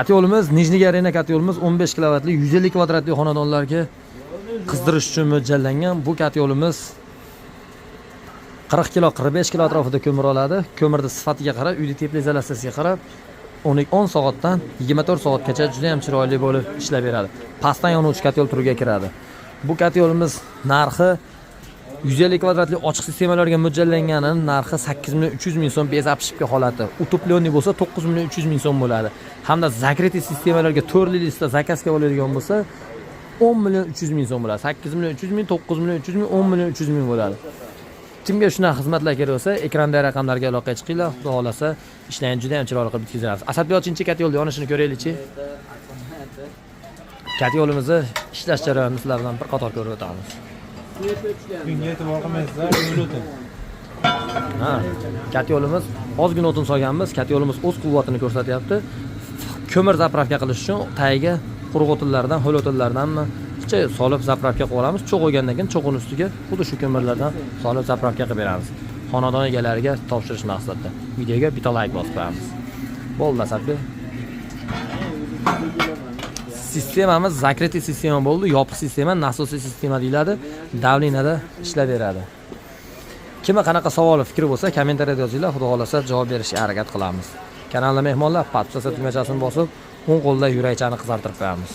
Katyolimiz Nijniy Arena katyolimiz 15 kilovatli 150 kvadratli xonadonlarga qizdirish uchun mo'ljallangan. Bu katyolimiz 40 kilo 45 kilo atrofida ko'mir oladi. Ko'mirning sifatiga qarab, uyning teplizolyatsiyasiga qarab 10 soatdan 24 soatgacha juda ham chiroyli bo'lib ishlab beradi. Pastdan yonuvchi katyol turiga kiradi. Bu katyolimiz narxi 150 kvadratli ochiq sistemalarga mo'ljallangani narxi 8.300 ming so'm, bezapishibga holati. Utoplenniy bo'lsa 9.300 ming so'm bo'ladi. Hamda zakritli sistemalarga 4 listda zakazga bo'ladigan bo'lsa 10.300 ming so'm bo'ladi. 8.300 ming, 9.300 ming, 10.300 ming bo'ladi. Kimga shunaqa xizmatlar kerak bo'lsa, ekranda raqamlarga aloqaga chiqinglar. Xudo xolasa, ishlarni juda ham chiroyli qilib bitkazamiz. Asadbek ochinchi katyolni yonishini ko'raylikchi. Katyolimizni ishlash jarayonini sizlar bilan bir qator ko'rib o'tamiz. Bunga e'tibor qilmaysizlar, yo'l o'ting. Katyolimiz ozgina o'tin solganmiz. Katyolimiz o'z quvvatini ko'rsatyapti. Ko'mir zapravka qilish uchun tagiga quruq o'tinlardan, ho'l o'tinlardanmi solib zapravka qilib olamiz. Cho'q o'lgandan keyin cho'qning ustiga xuddi shu ko'mirlardan solib zapravka qilib beramiz. Xonadon egalariga topshirish maqsadida. Videoga bitta like bosib qo'yamiz. Bo'ldi Asadbek. Sistemamiz zakritli sistema bo'ldi. Yopiq sistema, nasosiy sistema deyiladi. Davlinada ishlab beradi. Kimga qanaqa savol, fikri bo'lsa, kommentariyada yozinglar. Xudo xolasa javob berishga harakat qilamiz. Kanalda mehmonlar podpisa tugmachasini bosib, o'ng qo'lda yurakchani qizartirib qo'yamiz.